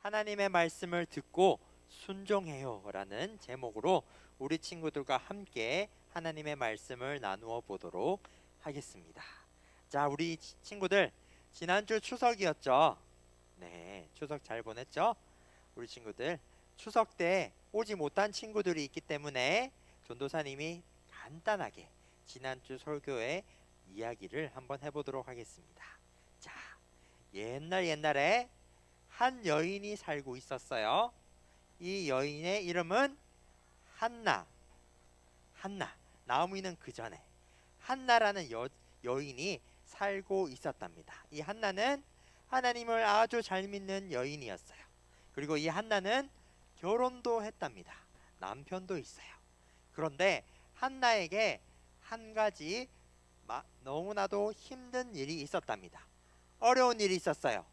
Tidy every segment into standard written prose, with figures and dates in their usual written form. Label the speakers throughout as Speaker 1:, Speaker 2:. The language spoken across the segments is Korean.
Speaker 1: 하나님의 말씀을 듣고 순종해요 라는 제목으로 우리 친구들과 함께 하나님의 말씀을 나누어 보도록 하겠습니다. 자, 우리 친구들 지난주 추석이었죠? 네, 추석 잘 보냈죠? 우리 친구들 추석 때 오지 못한 친구들이 있기 때문에 전도사님이 간단하게 지난주 설교의 이야기를 한번 해보도록 하겠습니다. 자, 옛날에 한 여인이 살고 있었어요. 이 여인의 이름은 한나. 나오미는 그 전에 한나라는 여인이 살고 있었답니다. 이 한나는 하나님을 아주 잘 믿는 여인이었어요. 그리고 이 한나는 결혼도 했답니다. 남편도 있어요. 그런데 한나에게 한 가지 너무나도 힘든 일이 있었답니다. 어려운 일이 있었어요.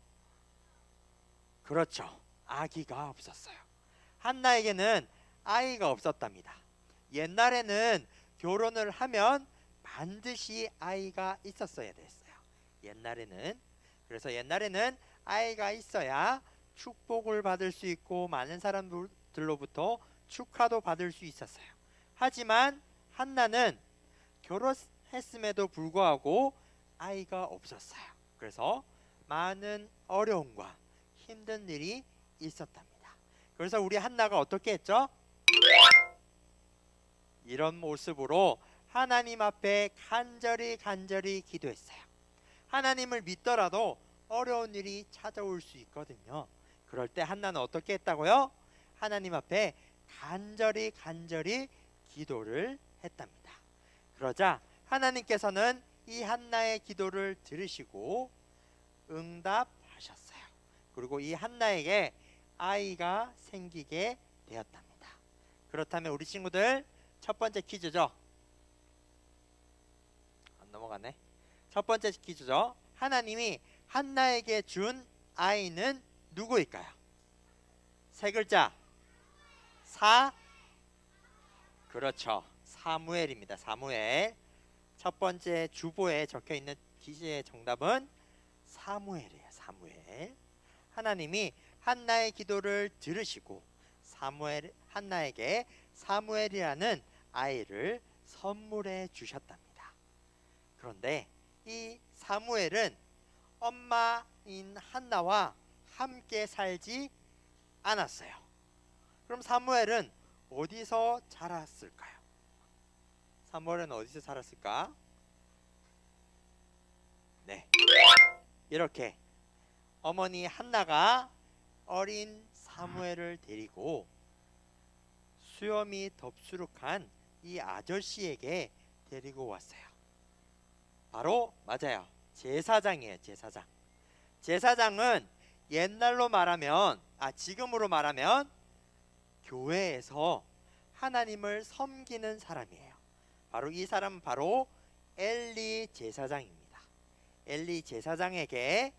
Speaker 1: 그렇죠. 아기가 없었어요. 한나에게는 아이가 없었답니다. 옛날에는 결혼을 하면 반드시 아이가 있었어야 됐어요. 그래서 옛날에는 아이가 있어야 축복을 받을 수 있고 많은 사람들로부터 축하도 받을 수 있었어요. 하지만 한나는 결혼했음에도 불구하고 아이가 없었어요. 그래서 많은 어려움과 힘든 일이 있었답니다. 그래서 우리 한나가 어떻게 했죠? 이런 모습으로 하나님 앞에 간절히 기도했어요. 하나님을 믿더라도 어려운 일이 찾아올 수 있거든요. 그럴 때 한나는 어떻게 했다고요? 하나님 앞에 간절히 기도를 했답니다. 그러자 하나님께서는 이 한나의 기도를 들으시고 응답하셨어요. 그리고 이 한나에게 아이가 생기게 되었답니다. 그렇다면 우리 친구들 첫 번째 퀴즈죠. 안 넘어가네. 첫 번째 퀴즈죠. 하나님이 한나에게 준 아이는 누구일까요? 세 글자. 그렇죠. 사무엘입니다. 사무엘. 첫 번째 주보에 적혀 있는 기시의 정답은 사무엘이에요. 사무엘. 하나님이 한나의 기도를 들으시고 한나에게 사무엘이라는 아이를 선물해 주셨답니다. 그런데 이 사무엘은 엄마인 한나와 함께 살지 않았어요. 그럼 사무엘은 어디서 자랐을까요? 사무엘은 어디서 자랐을까? 네, 이렇게 어머니 한나가 어린 사무엘을 데리고 수염이 덥수룩한 이 아저씨에게 데리고 왔어요. 바로 맞아요. 제사장이에요. 제사장은 옛날로 말하면 지금으로 말하면 교회에서 하나님을 섬기는 사람이에요. 바로 이 사람은 바로 엘리 제사장입니다. 엘리 제사장에게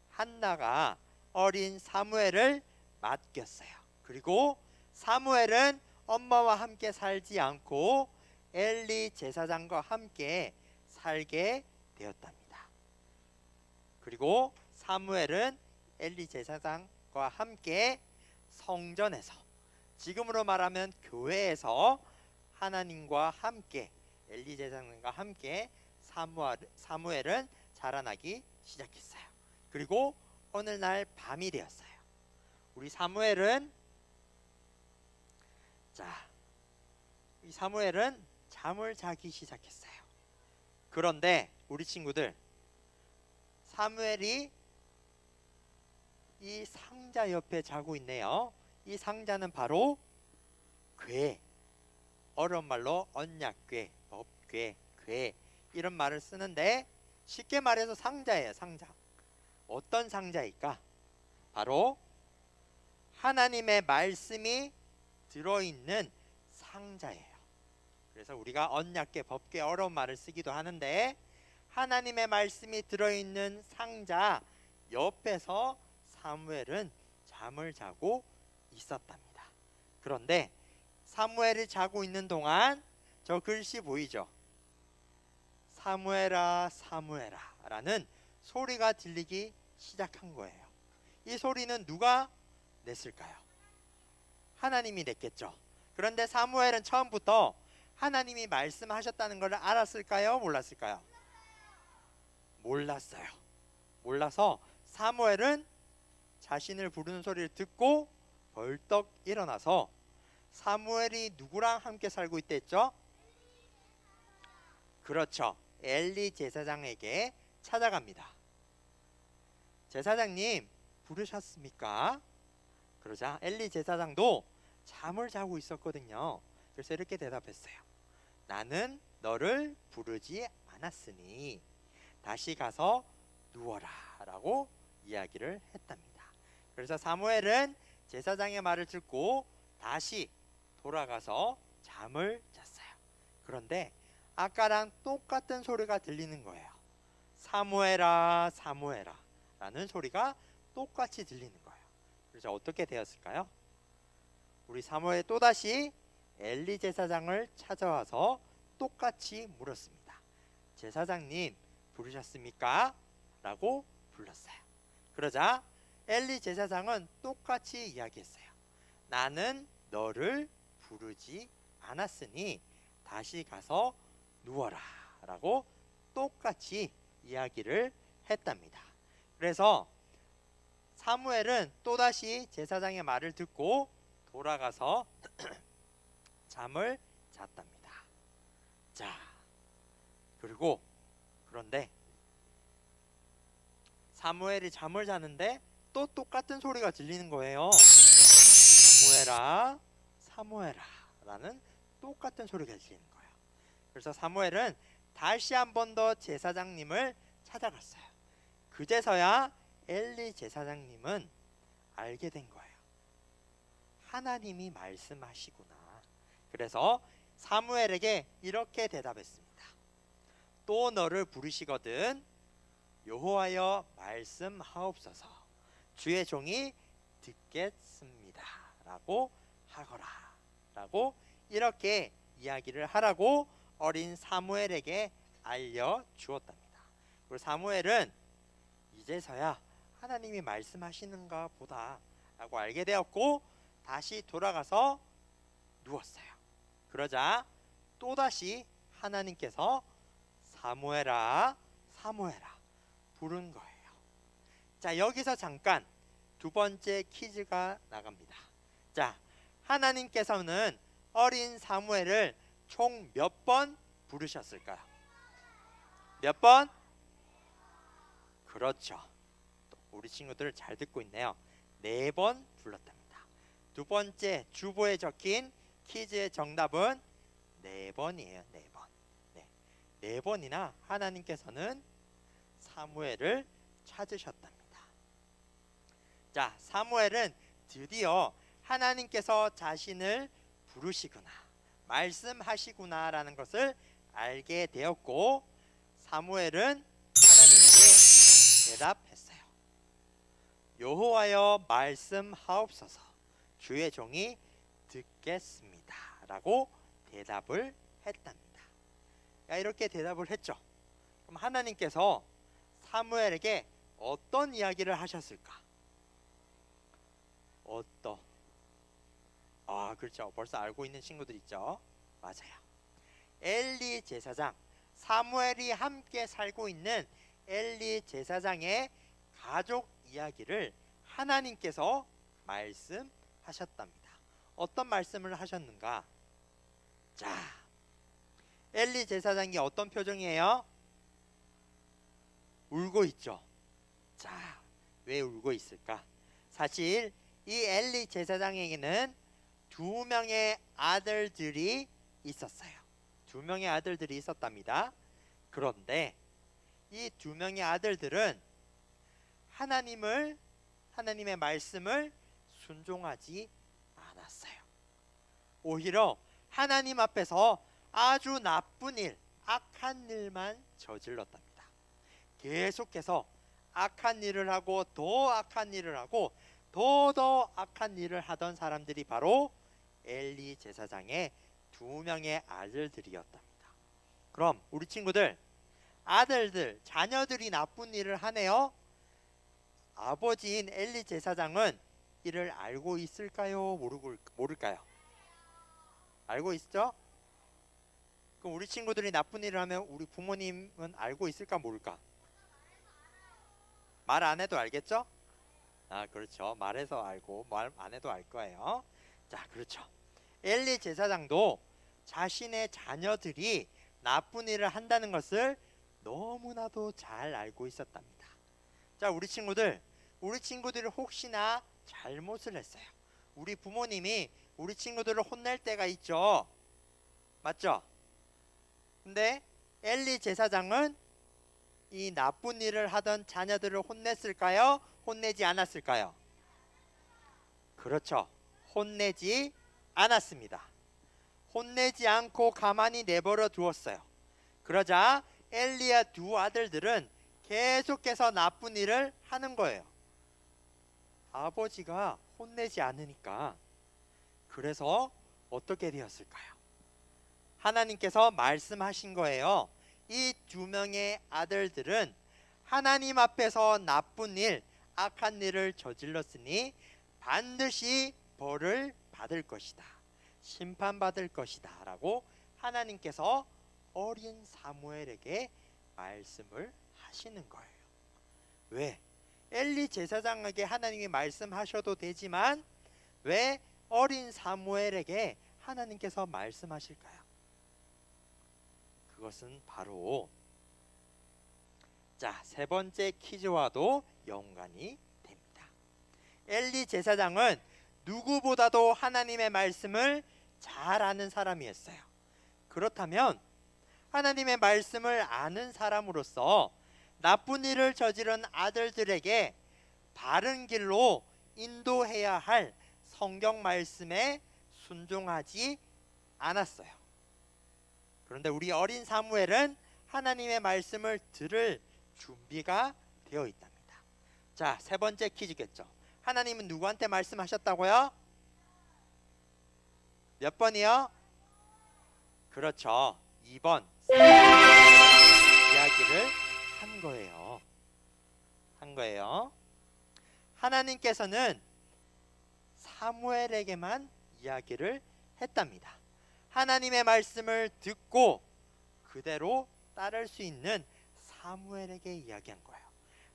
Speaker 1: 한나가 어린 사무엘을 맡겼어요. 그리고 사무엘은 엄마와 함께 살지 않고 엘리 제사장과 함께 살게 되었답니다. 그리고 사무엘은 엘리 제사장과 함께 성전에서, 지금으로 말하면 교회에서 하나님과 함께, 엘리 제사장과 함께 사무엘은 자라나기 시작했어요. 그리고 어느 날 밤이 되었어요. 우리 사무엘은 이 사무엘은 잠을 자기 시작했어요. 그런데 우리 친구들, 사무엘이 이 상자 옆에 자고 있네요. 이 상자는 바로 궤, 어려운 말로 언약궤, 법궤, 궤 이런 말을 쓰는데 쉽게 말해서 상자예요. 상자. 어떤 상자일까? 바로 하나님의 말씀이 들어있는 상자예요. 그래서 우리가 언약궤, 법궤 어려운 말을 쓰기도 하는데 하나님의 말씀이 들어있는 상자 옆에서 사무엘은 잠을 자고 있었답니다. 그런데 사무엘이 자고 있는 동안 저 글씨 보이죠? 사무엘아 사무엘아 라는 소리가 들리기 시작한 거예요. 이 소리는 누가 냈을까요? 하나님이 냈겠죠. 그런데 사무엘은 처음부터 하나님이 말씀하셨다는 것을 알았을까요? 몰랐을까요? 몰랐어요. 몰라서 사무엘은 자신을 부르는 소리를 듣고 벌떡 일어나서 사무엘이 누구랑 함께 살고 있다 했죠? 그렇죠. 엘리 제사장에게 찾아갑니다. 제사장님 부르셨습니까? 그러자 엘리 제사장도 잠을 자고 있었거든요. 그래서 이렇게 대답했어요. 나는 너를 부르지 않았으니 다시 가서 누워라 라고 이야기를 했답니다. 그래서 사무엘은 제사장의 말을 듣고 다시 돌아가서 잠을 잤어요. 그런데 아까랑 똑같은 소리가 들리는 거예요. 사무엘아 사무엘아 라는 소리가 똑같이 들리는 거예요. 그래서 어떻게 되었을까요? 우리 사무엘 또다시 엘리 제사장을 찾아와서 똑같이 물었습니다. 제사장님 부르셨습니까? 라고 불렀어요. 그러자 엘리 제사장은 똑같이 이야기했어요. 나는 너를 부르지 않았으니 다시 가서 누워라 라고 똑같이 이야기를 했답니다. 그래서 사무엘은 또다시 제사장의 말을 듣고 돌아가서 잠을 잤답니다. 자, 그런데 사무엘이 잠을 자는데 또 똑같은 소리가 들리는 거예요. 사무엘아 사무엘아 라는 똑같은 소리가 들리는 거예요. 그래서 사무엘은 다시 한 번 더 제사장님을 찾아갔어요. 그제서야 엘리 제사장님은 알게 된 거예요. 하나님이 말씀하시구나. 그래서 사무엘에게 이렇게 대답했습니다. 또 너를 부르시거든 여호와여 말씀하옵소서. 주의 종이 듣겠습니다 라고 하거라 라고 이렇게 이야기를 하라고 어린 사무엘에게 알려주었답니다. 그리고 사무엘은 이제서야 하나님이 말씀하시는가 보다 라고 알게 되었고 다시 돌아가서 누웠어요. 그러자 또다시 하나님께서 사무엘아 사무엘아 부른 거예요. 자, 여기서 잠깐 두 번째 퀴즈가 나갑니다. 자, 하나님께서는 어린 사무엘을 총 몇 번 부르셨을까요? 몇 번? 그렇죠. 우리 친구들 잘 듣고 있네요. 4번 불렀답니다. 두 번째 주보에 적힌 퀴즈의 정답은 4번이에요. 4번. 네. 4번이나 하나님께서는 사무엘을 찾으셨답니다. 자, 사무엘은 드디어 하나님께서 자신을 부르시구나, 말씀하시구나 라는 것을 알게 되었고 사무엘은 하나님께 대답했어요. 여호와여 말씀하옵소서. 주의 종이 듣겠습니다 라고 대답을 했답니다. 이렇게 대답을 했죠. 그럼 하나님께서 사무엘에게 어떤 이야기를 하셨을까? 그렇죠. 벌써 알고 있는 친구들 있죠. 맞아요. 엘리 제사장, 사무엘이 함께 살고 있는 엘리 제사장의 가족 이야기를 하나님께서 말씀하셨답니다. 어떤 말씀을 하셨는가? 자, 엘리 제사장이 어떤 표정이에요? 울고 있죠. 자, 왜 울고 있을까? 사실 이 엘리 제사장에게는 2명의 아들들이 있었어요. 2명의 아들들이 있었답니다. 그런데 이 2명의 아들들은 하나님의 말씀을 순종하지 않았어요. 오히려 하나님 앞에서 아주 나쁜 일, 악한 일만 저질렀답니다. 계속해서 악한 일을 하고 더 악한 일을 하고 더 악한 일을 하던 사람들이 바로 엘리 제사장의 2명의 아들들이었답니다. 그럼 우리 친구들, 아들들, 자녀들이 나쁜 일을 하네요. 아버지인 엘리 제사장은 이를 알고 있을까요? 모를까요? 알고 있죠? 그럼 우리 친구들이 나쁜 일을 하면 우리 부모님은 알고 있을까 모를까? 말 안 해도 알겠죠? 아, 그렇죠. 말해서 알고 말 안 해도 알 거예요. 자, 그렇죠. 엘리 제사장도 자신의 자녀들이 나쁜 일을 한다는 것을 너무나도 잘 알고 있었답니다. 자, 우리 친구들이 혹시나 잘못을 했어요. 우리 부모님이 우리 친구들을 혼낼 때가 있죠. 맞죠? 근데 엘리 제사장은 이 나쁜 일을 하던 자녀들을 혼냈을까요? 혼내지 않았을까요? 그렇죠. 혼내지 않았습니다. 혼내지 않고 가만히 내버려 두었어요. 그러자 엘리의 두 아들들은 계속해서 나쁜 일을 하는 거예요. 아버지가 혼내지 않으니까. 그래서 어떻게 되었을까요? 하나님께서 말씀하신 거예요. 이 두 명의 아들들은 하나님 앞에서 나쁜 일, 악한 일을 저질렀으니 반드시 벌을 받을 것이다. 심판받을 것이다. 라고 하나님께서 어린 사무엘에게 말씀을 하시는 거예요. 왜? 엘리 제사장에게 하나님이 말씀하셔도 되지만 왜 어린 사무엘에게 하나님께서 말씀하실까요? 그것은 바로 세 번째 퀴즈와도 연관이 됩니다. 엘리 제사장은 누구보다도 하나님의 말씀을 잘 아는 사람이었어요. 그렇다면 하나님의 말씀을 아는 사람으로서 나쁜 일을 저지른 아들들에게 바른 길로 인도해야 할 성경 말씀에 순종하지 않았어요. 그런데 우리 어린 사무엘은 하나님의 말씀을 들을 준비가 되어 있답니다. 자, 세 번째 퀴즈겠죠. 하나님은 누구한테 말씀하셨다고요? 몇 번이요? 그렇죠. 2번 이야기를 한 거예요. 하나님께서는 사무엘에게만 이야기를 했답니다. 하나님의 말씀을 듣고 그대로 따를 수 있는 사무엘에게 이야기한 거예요.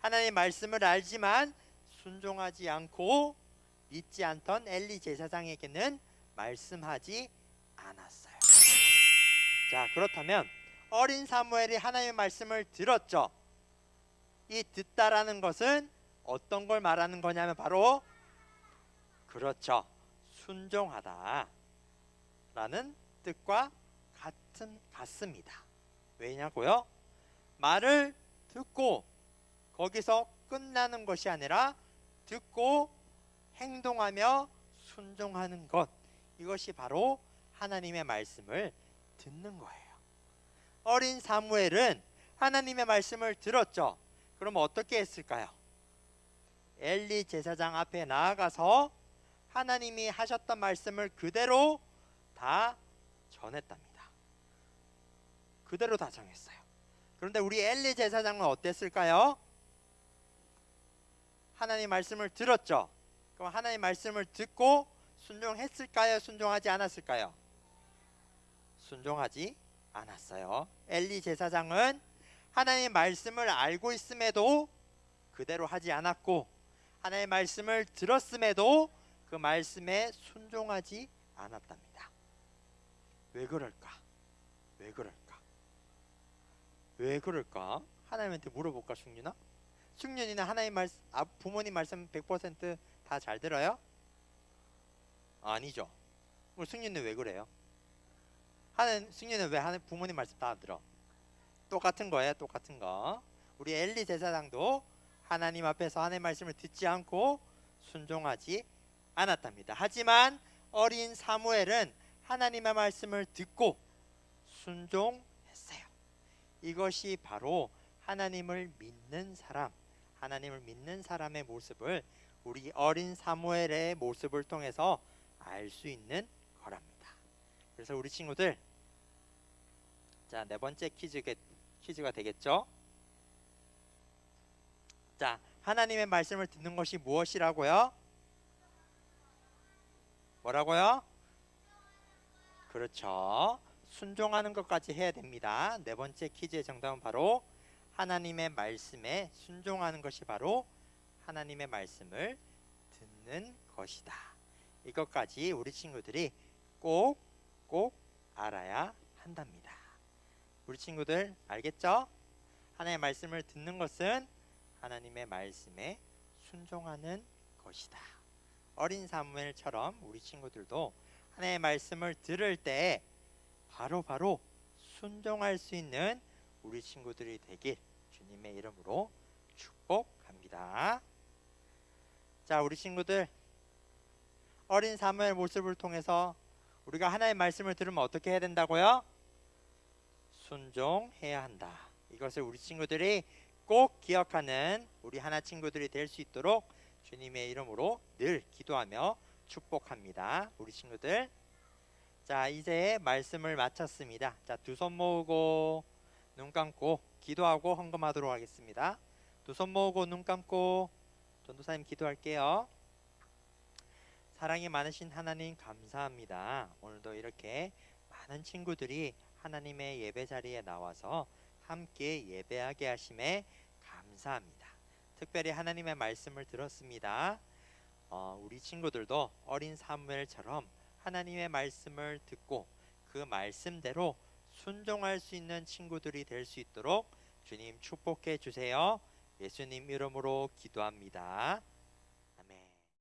Speaker 1: 하나님의 말씀을 알지만 순종하지 않고 믿지 않던 엘리 제사장에게는 말씀하지 않았어요. 자, 그렇다면 어린 사무엘이 하나님의 말씀을 들었죠. 이 듣다라는 것은 어떤 걸 말하는 거냐면 바로 그렇죠. 순종하다 라는 뜻과 같습니다. 왜냐고요? 말을 듣고 거기서 끝나는 것이 아니라 듣고 행동하며 순종하는 것, 이것이 바로 하나님의 말씀을 듣는 거예요. 어린 사무엘은 하나님의 말씀을 들었죠. 그럼 어떻게 했을까요? 엘리 제사장 앞에 나아가서 하나님이 하셨던 말씀을 그대로 다 전했답니다. 그대로 다 정했어요. 그런데 우리 엘리 제사장은 어땠을까요? 하나님 말씀을 들었죠. 그럼 하나님 말씀을 듣고 순종했을까요? 순종하지 않았을까요? 순종하지 않았어요. 엘리 제사장은 하나님 말씀을 알고 있음에도 그대로 하지 않았고, 하나님의 말씀을 들었음에도 그 말씀에 순종하지 않았답니다. 왜 그럴까? 하나님한테 물어볼까, 승윤아? 승윤이는 하나님 말씀, 부모님 말씀 100% 다 잘 들어요? 아니죠. 그럼 승윤은 왜 그래요? 승윤은 왜 부모님 말씀 다 들어? 똑같은 거예요, 똑같은 거. 우리 엘리 제사장도 하나님 앞에서 하나님의 말씀을 듣지 않고 순종하지 않았답니다. 하지만 어린 사무엘은 하나님의 말씀을 듣고 순종했어요. 이것이 바로 하나님을 믿는 사람의 모습을 우리 어린 사무엘의 모습을 통해서 알 수 있는 거랍니다. 그래서 우리 친구들, 자, 네 번째 퀴즈가 되겠죠? 자, 하나님의 말씀을 듣는 것이 무엇이라고요? 뭐라고요? 그렇죠. 순종하는 것까지 해야 됩니다. 네 번째 퀴즈의 정답은 바로 하나님의 말씀에 순종하는 것이 바로 하나님의 말씀을 듣는 것이다. 이것까지 우리 친구들이 꼭 알아야 한답니다. 우리 친구들 알겠죠? 하나님의 말씀을 듣는 것은 하나님의 말씀에 순종하는 것이다. 어린 사무엘처럼 우리 친구들도 하나님의 말씀을 들을 때 바로 순종할 수 있는 우리 친구들이 되길 주님의 이름으로 축복합니다. 자, 우리 친구들 어린 사무엘 모습을 통해서 우리가 하나님의 말씀을 들으면 어떻게 해야 된다고요? 순종해야 한다. 이것을 우리 친구들이 꼭 기억하는 우리 하나 친구들이 될 수 있도록 주님의 이름으로 늘 기도하며 축복합니다. 우리 친구들, 자 이제 말씀을 마쳤습니다. 자, 두 손 모으고 눈 감고 기도하고 헌금하도록 하겠습니다. 두 손 모으고 눈 감고 전도사님 기도할게요. 사랑이 많으신 하나님 감사합니다. 오늘도 이렇게 많은 친구들이 하나님의 예배 자리에 나와서 함께 예배하게 하심에 감사합니다. 특별히 하나님의 말씀을 들었습니다. 우리 친구들도 어린 사무엘처럼 하나님의 말씀을 듣고 그 말씀대로 순종할 수 있는 친구들이 될 수 있도록 주님 축복해 주세요. 예수님 이름으로 기도합니다.